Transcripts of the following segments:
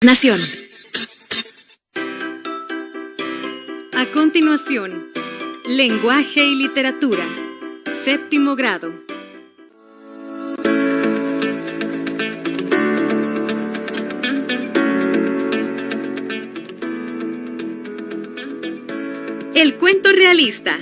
Nación. A continuación, Lenguaje y Literatura, séptimo grado. El cuento realista.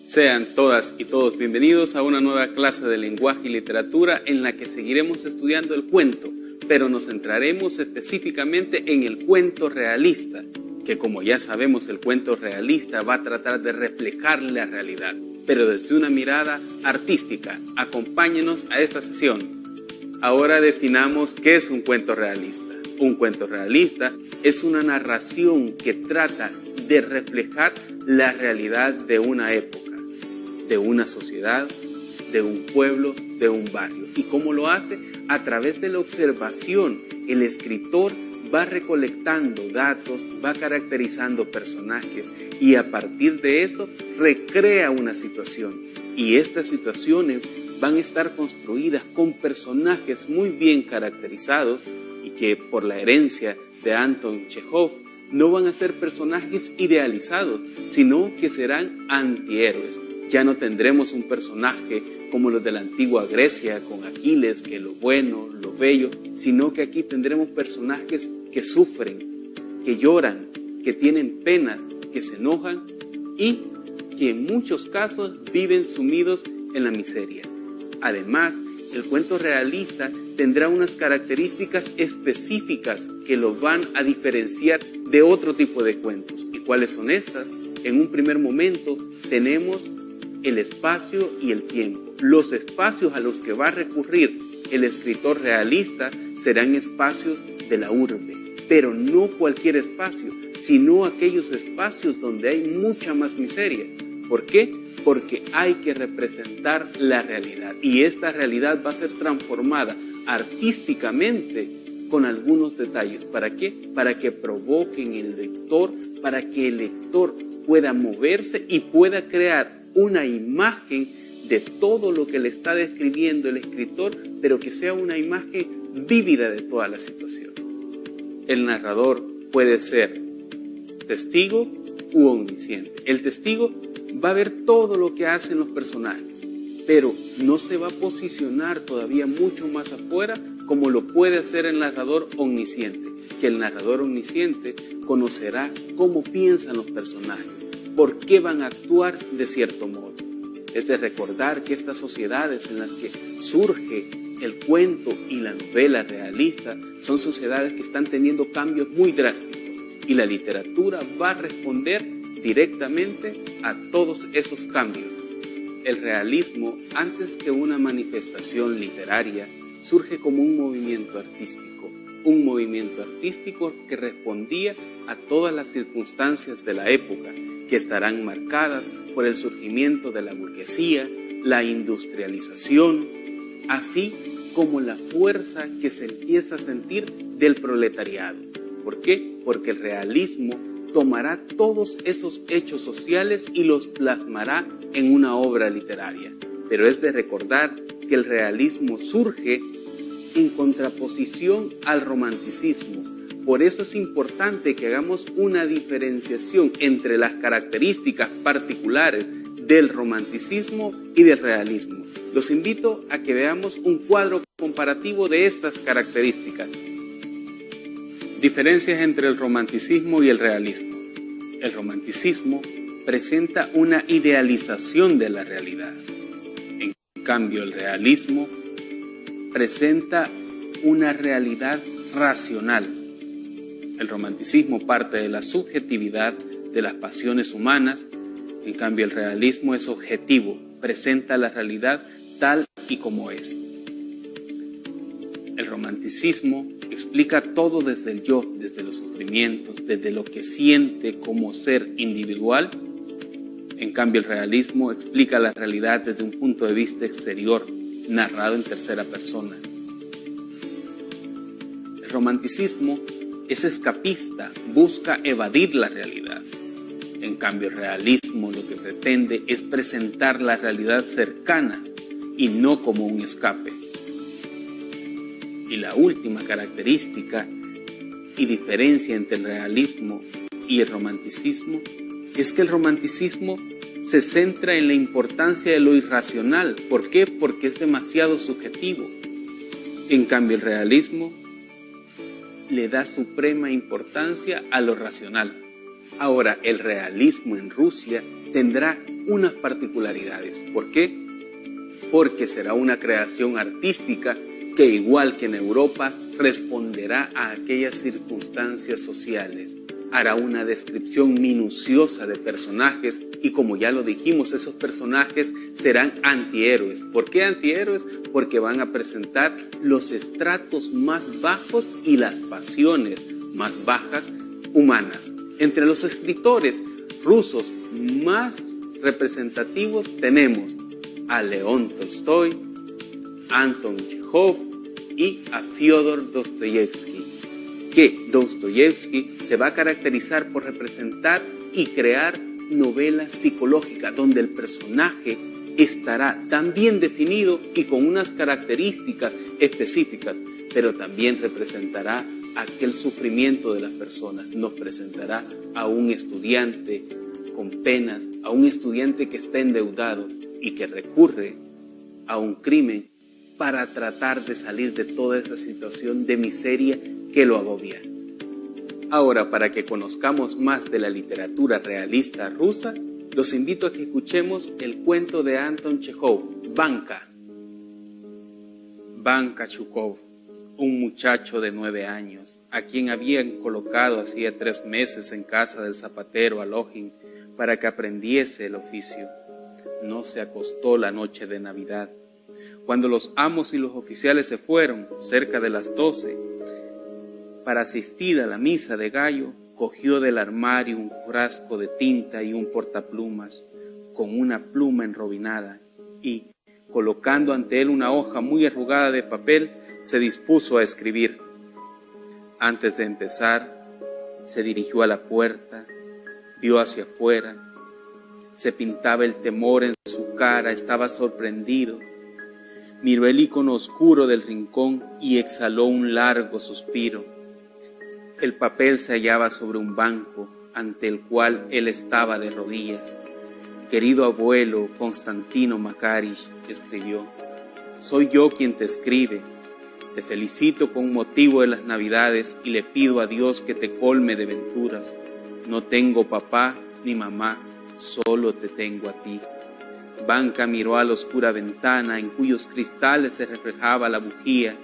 Sean todas y todos bienvenidos a una nueva clase de lenguaje y literatura en la que seguiremos estudiando el cuento, pero nos centraremos específicamente en el cuento realista, que como ya sabemos el cuento realista va a tratar de reflejar la realidad, pero desde una mirada artística. Acompáñenos a esta sesión. Ahora definamos qué es un cuento realista. Un cuento realista es una narración que trata de reflejar la realidad de una época, de una sociedad, de un pueblo, de un barrio. ¿Y cómo lo hace? A través de la observación. El escritor va recolectando datos, va caracterizando personajes y a partir de eso recrea una situación. Y estas situaciones van a estar construidas con personajes muy bien caracterizados y que por la herencia de Anton Chekhov no van a ser personajes idealizados, sino que serán antihéroes. Ya no tendremos un personaje como los de la antigua Grecia, con Aquiles, que lo bueno, lo bello, sino que aquí tendremos personajes que sufren, que lloran, que tienen penas, que se enojan y que en muchos casos viven sumidos en la miseria. Además, el cuento realista tendrá unas características específicas que lo van a diferenciar de otro tipo de cuentos. ¿Y cuáles son estas? En un primer momento tenemos el espacio y el tiempo. Los espacios a los que va a recurrir el escritor realista serán espacios de la urbe, pero no cualquier espacio, sino aquellos espacios donde hay mucha más miseria. ¿Por qué? Porque hay que representar la realidad y esta realidad va a ser transformada artísticamente con algunos detalles. ¿Para qué? Para que provoquen el lector, para que el lector pueda moverse y pueda crear una imagen de todo lo que le está describiendo el escritor, pero que sea una imagen vívida de toda la situación. El narrador puede ser testigo u omnisciente. El testigo va a ver todo lo que hacen los personajes, pero no se va a posicionar todavía mucho más afuera como lo puede hacer el narrador omnisciente, que el narrador omnisciente conocerá cómo piensan los personajes, por qué van a actuar de cierto modo. Es de recordar que estas sociedades en las que surge el cuento y la novela realista son sociedades que están teniendo cambios muy drásticos y la literatura va a responder directamente a todos esos cambios. El realismo, antes que una manifestación literaria, surge como un movimiento artístico que respondía a todas las circunstancias de la época, que estarán marcadas por el surgimiento de la burguesía, la industrialización, así como la fuerza que se empieza a sentir del proletariado. ¿Por qué? Porque el realismo tomará todos esos hechos sociales y los plasmará en una obra literaria. Pero es de recordar que el realismo surge en contraposición al romanticismo. Por eso es importante que hagamos una diferenciación entre las características particulares del romanticismo y del realismo. Los invito a que veamos un cuadro comparativo de estas características. Diferencias entre el romanticismo y el realismo. El romanticismo presenta una idealización de la realidad. En cambio, el realismo presenta una realidad racional. El romanticismo parte de la subjetividad de las pasiones humanas, en cambio el realismo es objetivo, presenta la realidad tal y como es. El romanticismo explica todo desde el yo, desde los sufrimientos, desde lo que siente como ser individual. En cambio el realismo explica la realidad desde un punto de vista exterior, narrado en tercera persona. El romanticismo es escapista, busca evadir la realidad. En cambio, el realismo lo que pretende es presentar la realidad cercana y no como un escape. Y la última característica y diferencia entre el realismo y el romanticismo es que el romanticismo se centra en la importancia de lo irracional. ¿Por qué? Porque es demasiado subjetivo. En cambio, el realismo le da suprema importancia a lo racional. Ahora, el realismo en Rusia tendrá unas particularidades. ¿Por qué? Porque será una creación artística que, igual que en Europa, responderá a aquellas circunstancias sociales. Hará una descripción minuciosa de personajes y, como ya lo dijimos, esos personajes serán antihéroes. ¿Por qué antihéroes? Porque van a presentar los estratos más bajos y las pasiones más bajas humanas. Entre los escritores rusos más representativos tenemos a León Tolstoy, Anton Chejov y a Fyodor Dostoyevsky, que Dostoyevsky se va a caracterizar por representar y crear novelas psicológicas donde el personaje estará tan bien definido y con unas características específicas, pero también representará aquel sufrimiento de las personas. Nos presentará a un estudiante con penas, a un estudiante que está endeudado y que recurre a un crimen para tratar de salir de toda esa situación de miseria que lo agobia. Ahora, para que conozcamos más de la literatura realista rusa, los invito a que escuchemos el cuento de Anton Chejov, Vanka. Vanka Chukov, un muchacho de 9 años, a quien habían colocado hacía 3 meses en casa del zapatero Alohin para que aprendiese el oficio. No se acostó la noche de Navidad. Cuando los amos y los oficiales se fueron, cerca de las 12, para asistir a la misa de gallo, cogió del armario un frasco de tinta y un portaplumas con una pluma enrobinada y, colocando ante él una hoja muy arrugada de papel, se dispuso a escribir. Antes de empezar, se dirigió a la puerta, vio hacia afuera, se pintaba el temor en su cara, estaba sorprendido. Miró el icono oscuro del rincón y exhaló un largo suspiro. El papel se hallaba sobre un banco ante el cual él estaba de rodillas. Querido abuelo Konstantino Makarich, escribió, soy yo quien te escribe. Te felicito con motivo de las Navidades y le pido a Dios que te colme de venturas. No tengo papá ni mamá, solo te tengo a ti. Vanka miró a la oscura ventana en cuyos cristales se reflejaba la bujía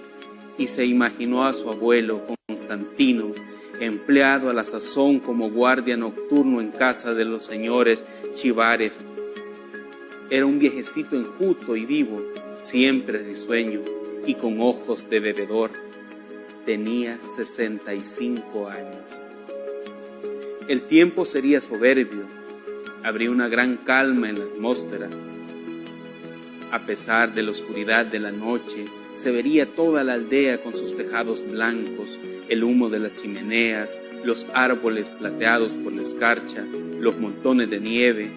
y se imaginó a su abuelo Constantino, empleado a la sazón como guardia nocturno en casa de los señores Chivarev. Era un viejecito enjuto y vivo, siempre risueño y con ojos de bebedor. Tenía 65 años. El tiempo sería soberbio, habría una gran calma en la atmósfera. A pesar de la oscuridad de la noche, se vería toda la aldea con sus tejados blancos, el humo de las chimeneas, los árboles plateados por la escarcha, los montones de nieve.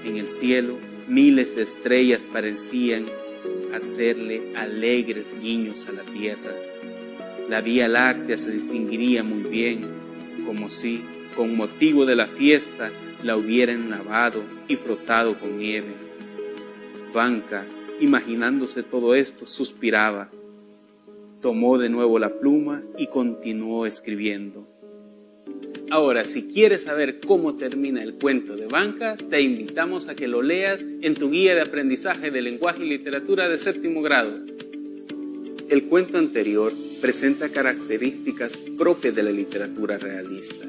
En el cielo, miles de estrellas parecían hacerle alegres guiños a la tierra. La Vía Láctea se distinguiría muy bien, como si, con motivo de la fiesta, la hubieran lavado y frotado con nieve. Vanka, imaginándose todo esto, suspiraba. Tomó de nuevo la pluma y continuó escribiendo. Ahora, si quieres saber cómo termina el cuento de Vanka, te invitamos a que lo leas en tu guía de aprendizaje de lenguaje y literatura de 7º grado. El cuento anterior presenta características propias de la literatura realista.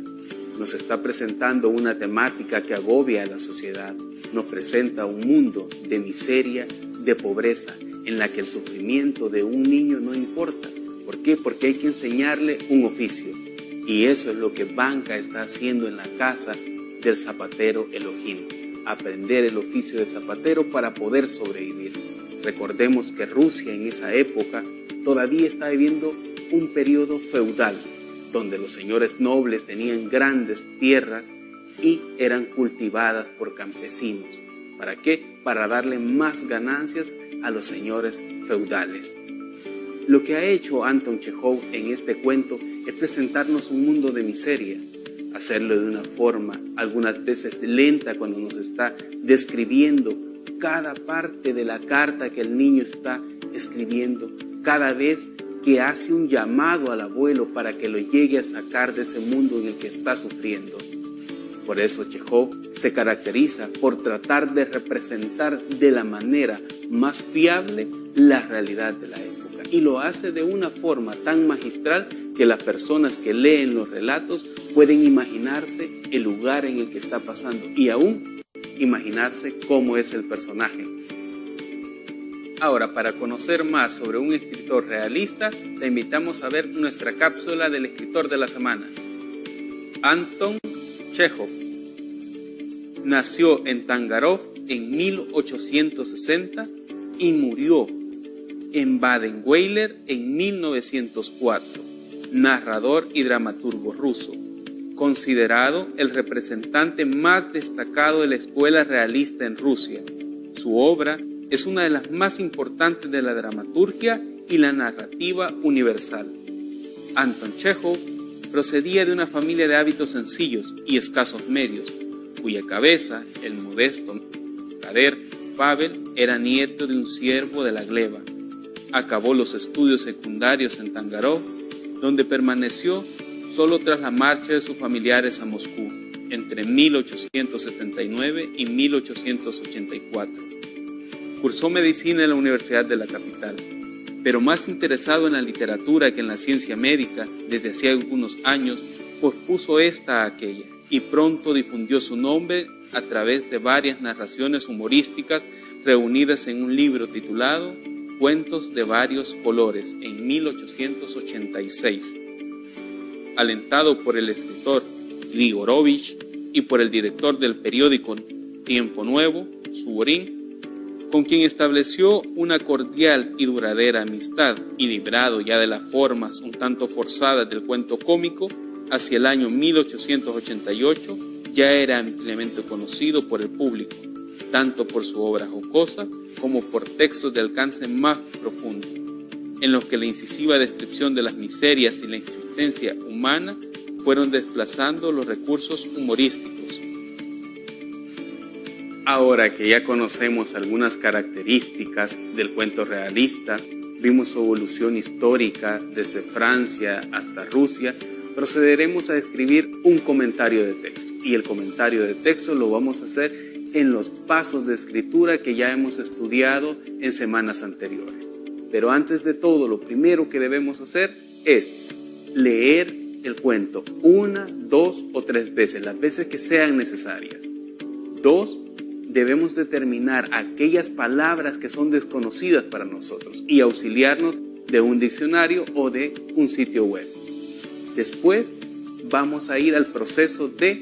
Nos está presentando una temática que agobia a la sociedad. Nos presenta un mundo de miseria, de pobreza, en la que el sufrimiento de un niño no importa. ¿Por qué? Porque hay que enseñarle un oficio. Y eso es lo que Vanka está haciendo en la casa del zapatero Elohim. Aprender el oficio de zapatero para poder sobrevivir. Recordemos que Rusia en esa época todavía está viviendo un periodo feudal, donde los señores nobles tenían grandes tierras y eran cultivadas por campesinos. ¿Para qué? Para darle más ganancias a los señores feudales. Lo que ha hecho Anton Chejov en este cuento es presentarnos un mundo de miseria, hacerlo de una forma algunas veces lenta cuando nos está describiendo cada parte de la carta que el niño está escribiendo, cada vez que hace un llamado al abuelo para que lo llegue a sacar de ese mundo en el que está sufriendo. Por eso Chejov se caracteriza por tratar de representar de la manera más fiable la realidad de la época, y lo hace de una forma tan magistral que las personas que leen los relatos pueden imaginarse el lugar en el que está pasando y aún imaginarse cómo es el personaje. Ahora, para conocer más sobre un escritor realista, te invitamos a ver nuestra cápsula del escritor de la semana. Anton Chejov nació en Tangarov en 1860 y murió en Badenweiler en 1904. Narrador y dramaturgo ruso, considerado el representante más destacado de la escuela realista en Rusia. Su obra es una de las más importantes de la dramaturgia y la narrativa universal. Anton Chejov procedía de una familia de hábitos sencillos y escasos medios, cuya cabeza, el modesto mercader Pavel, era nieto de un siervo de la gleba. Acabó los estudios secundarios en Tangarov, donde permaneció solo tras la marcha de sus familiares a Moscú entre 1879 y 1884. Cursó medicina en la Universidad de la capital, pero más interesado en la literatura que en la ciencia médica, desde hacía algunos años pospuso esta a aquella y pronto difundió su nombre a través de varias narraciones humorísticas reunidas en un libro titulado Cuentos de varios colores en 1886. Alentado por el escritor Grigorovich y por el director del periódico Tiempo Nuevo, Suvorín, con quien estableció una cordial y duradera amistad y librado ya de las formas un tanto forzadas del cuento cómico, hacia el año 1888 ya era ampliamente conocido por el público, tanto por su obra jocosa como por textos de alcance más profundo, en los que la incisiva descripción de las miserias y la existencia humana fueron desplazando los recursos humorísticos. Ahora que ya conocemos algunas características del cuento realista, vimos su evolución histórica desde Francia hasta Rusia, procederemos a escribir un comentario de texto. Y el comentario de texto lo vamos a hacer en los pasos de escritura que ya hemos estudiado en semanas anteriores. Pero antes de todo, lo primero que debemos hacer es leer el cuento 1, 2 o 3 veces, las veces que sean necesarias. 2, debemos determinar aquellas palabras que son desconocidas para nosotros y auxiliarnos de un diccionario o de un sitio web. Después vamos a ir al proceso de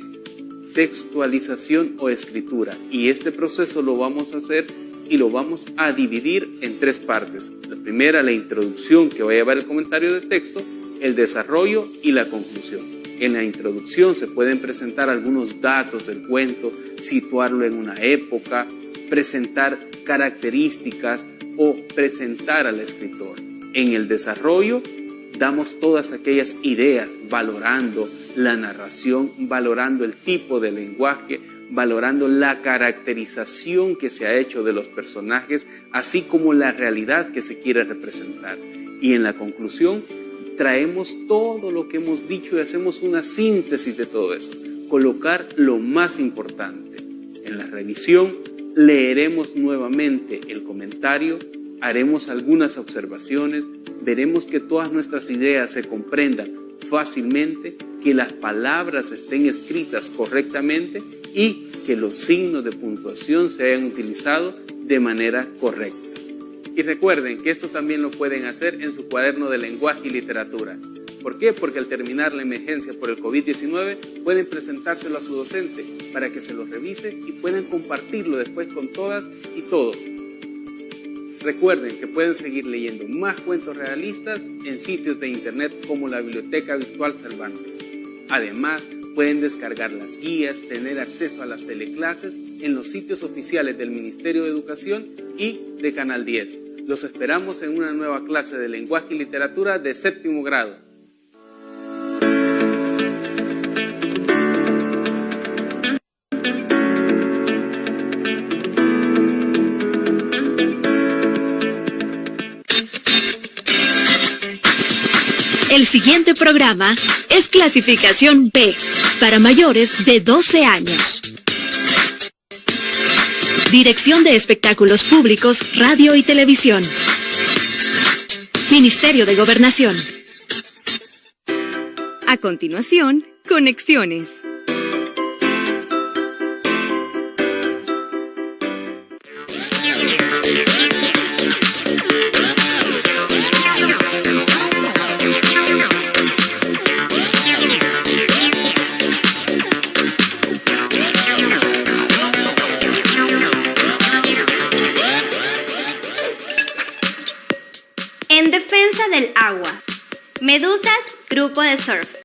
textualización o escritura, y este proceso lo vamos a hacer y lo vamos a dividir en 3 partes. La primera, la introducción que va a llevar el comentario de texto, el desarrollo y la conclusión. En la introducción se pueden presentar algunos datos del cuento, situarlo en una época, presentar características o presentar al escritor. En el desarrollo damos todas aquellas ideas, valorando la narración, valorando el tipo de lenguaje, valorando la caracterización que se ha hecho de los personajes, así como la realidad que se quiere representar. Y en la conclusión traemos todo lo que hemos dicho y hacemos una síntesis de todo eso, colocar lo más importante. En la revisión leeremos nuevamente el comentario, haremos algunas observaciones, veremos que todas nuestras ideas se comprendan fácilmente, que las palabras estén escritas correctamente y que los signos de puntuación se hayan utilizado de manera correcta. Y recuerden que esto también lo pueden hacer en su cuaderno de lenguaje y literatura. ¿Por qué? Porque al terminar la emergencia por el COVID-19 pueden presentárselo a su docente para que se lo revise y puedan compartirlo después con todas y todos. Recuerden que pueden seguir leyendo más cuentos realistas en sitios de internet como la Biblioteca Virtual Cervantes. Además, pueden descargar las guías, tener acceso a las teleclases en los sitios oficiales del Ministerio de Educación y de Canal 10. Los esperamos en una nueva clase de lenguaje y literatura de séptimo grado. El siguiente programa es clasificación B, para mayores de 12 años. Dirección de Espectáculos Públicos, Radio y Televisión. Ministerio de Gobernación. A continuación, conexiones. En defensa del agua. Medusas, grupo de surf.